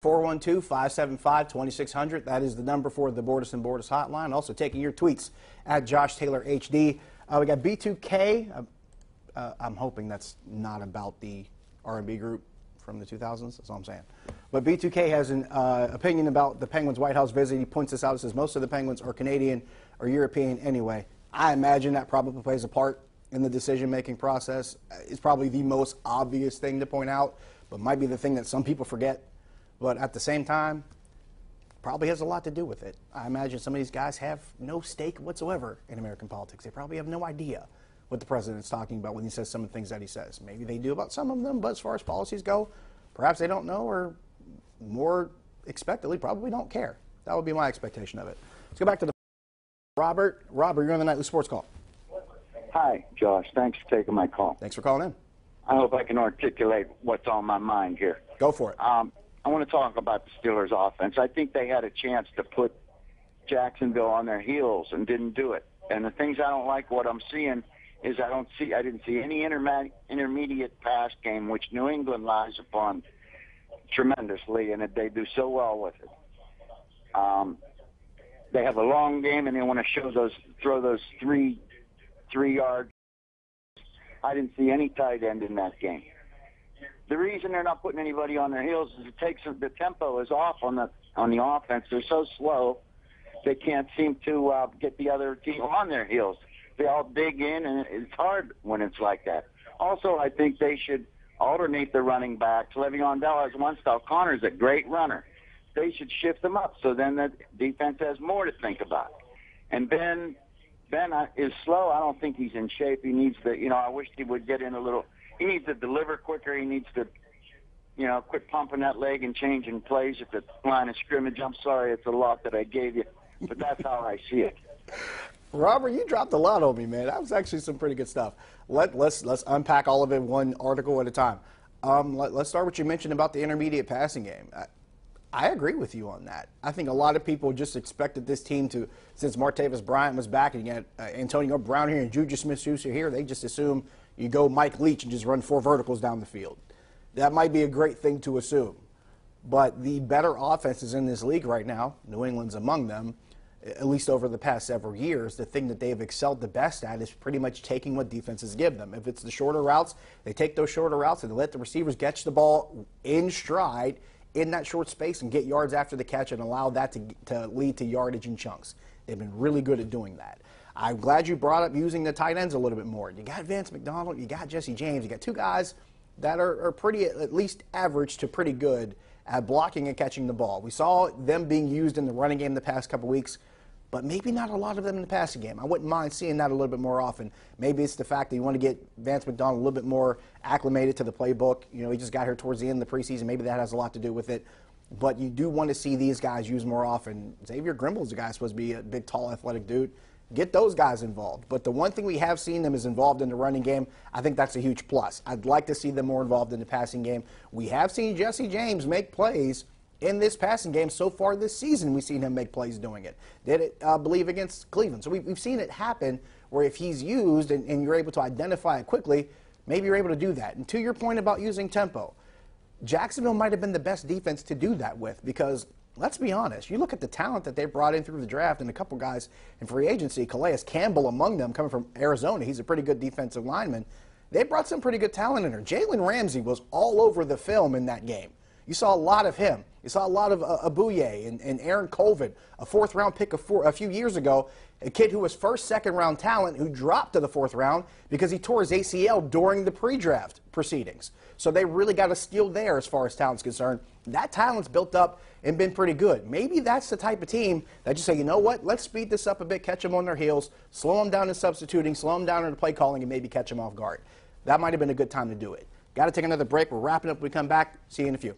412-575-2600. That is the number for the Bordas and Bordas hotline. Also taking your tweets at Josh Taylor HD. We got B2K. I'm hoping that's not about the R&B group from the 2000s. That's all I'm saying. But B2K has an opinion about the Penguins' White House visit. He points this out. He says most of the Penguins are Canadian or European anyway. I imagine that probably plays a part in the decision-making process. It's probably the most obvious thing to point out, but might be the thing that some people forget. But at the same time, probably has a lot to do with it. I imagine some of these guys have no stake whatsoever in American politics. They probably have no idea what the president's talking about when he says some of the things that he says. Maybe they do about some of them, but as far as policies go, perhaps they don't know, or more expectedly, probably don't care. That would be my expectation of it. Let's go back to the Robert. Robert, you're on the Nightly Sports Call. Hi, Josh. Thanks for taking my call. Thanks for calling in. I hope I can articulate what's on my mind here. Go for it. I want to talk about the Steelers' offense. I think they had a chance to put Jacksonville on their heels and didn't do it. And the things I don't like, what I'm seeing is I didn't see any intermediate pass game, which New England relies upon tremendously, and they do so well with it. They have a long game, and they want to throw those three yards. I didn't see any tight end in that game. The reason they're not putting anybody on their heels is the tempo is off on the offense. They're so slow, they can't seem to get the other team on their heels. They all dig in, and it's hard when it's like that. Also, I think they should alternate the running backs. Le'Veon Bell has one style. Connor's a great runner. They should shift them up so then the defense has more to think about. And Ben is slow. I don't think he's in shape. He needs to, I wish he would get in a little. He needs to deliver quicker. He needs to, quit pumping that leg and changing plays at the line of scrimmage. I'm sorry, it's a lot that I gave you, but that's how I see it. Robert, you dropped a lot on me, man. That was actually some pretty good stuff. Let's unpack all of it one article at a time. Let's start with what you mentioned about the intermediate passing game. I agree with you on that. I think a lot of people just expected this team to, since Martavis Bryant was back and you got Antonio Brown here and Juju Smith-Schuster here, they just assume you go Mike Leach and just run 4 verticals down the field. That might be a great thing to assume. But the better offenses in this league right now, New England's among them, at least over the past several years, the thing that they've excelled the best at is pretty much taking what defenses give them. If it's the shorter routes, they take those shorter routes and they let the receivers catch the ball in stride in that short space and get yards after the catch and allow that to lead to yardage in chunks. They've been really good at doing that. I'm glad you brought up using the tight ends a little bit more. You got Vance McDonald, you got Jesse James, you got 2 guys that are pretty, at least average to pretty good at blocking and catching the ball. We saw them being used in the running game the past couple weeks, but maybe not a lot of them in the passing game. I wouldn't mind seeing that a little bit more often. Maybe it's the fact that you want to get Vance McDonald a little bit more acclimated to the playbook. He just got here towards the end of the preseason. Maybe that has a lot to do with it. But you do want to see these guys used more often. Xavier Grimble's a guy supposed to be a big, tall, athletic dude. Get those guys involved. But the one thing we have seen them is involved in the running game. I think that's a huge plus. I'd like to see them more involved in the passing game. We have seen Jesse James make plays in this passing game so far this season. We've seen him make plays doing it. Did it, I believe, against Cleveland. So we've seen it happen where if he's used and you're able to identify it quickly, maybe you're able to do that. And to your point about using tempo, Jacksonville might have been the best defense to do that with because, let's be honest, you look at the talent that they brought in through the draft and a couple guys in free agency, Calais Campbell among them, coming from Arizona. He's a pretty good defensive lineman. They brought some pretty good talent in there. Jalen Ramsey was all over the film in that game. You saw a lot of him. You saw a lot of Abuye and Aaron Colvin, a 4th-round pick a few years ago, a kid who was first, second-round talent who dropped to the 4th round because he tore his ACL during the pre-draft proceedings. So they really got a steal there as far as talent's concerned. That talent's built up and been pretty good. Maybe that's the type of team that just say, you know what, let's speed this up a bit, catch them on their heels, slow them down in substituting, slow them down in the play calling, and maybe catch them off guard. That might have been a good time to do it. Got to take another break. We're wrapping up when we come back. See you in a few.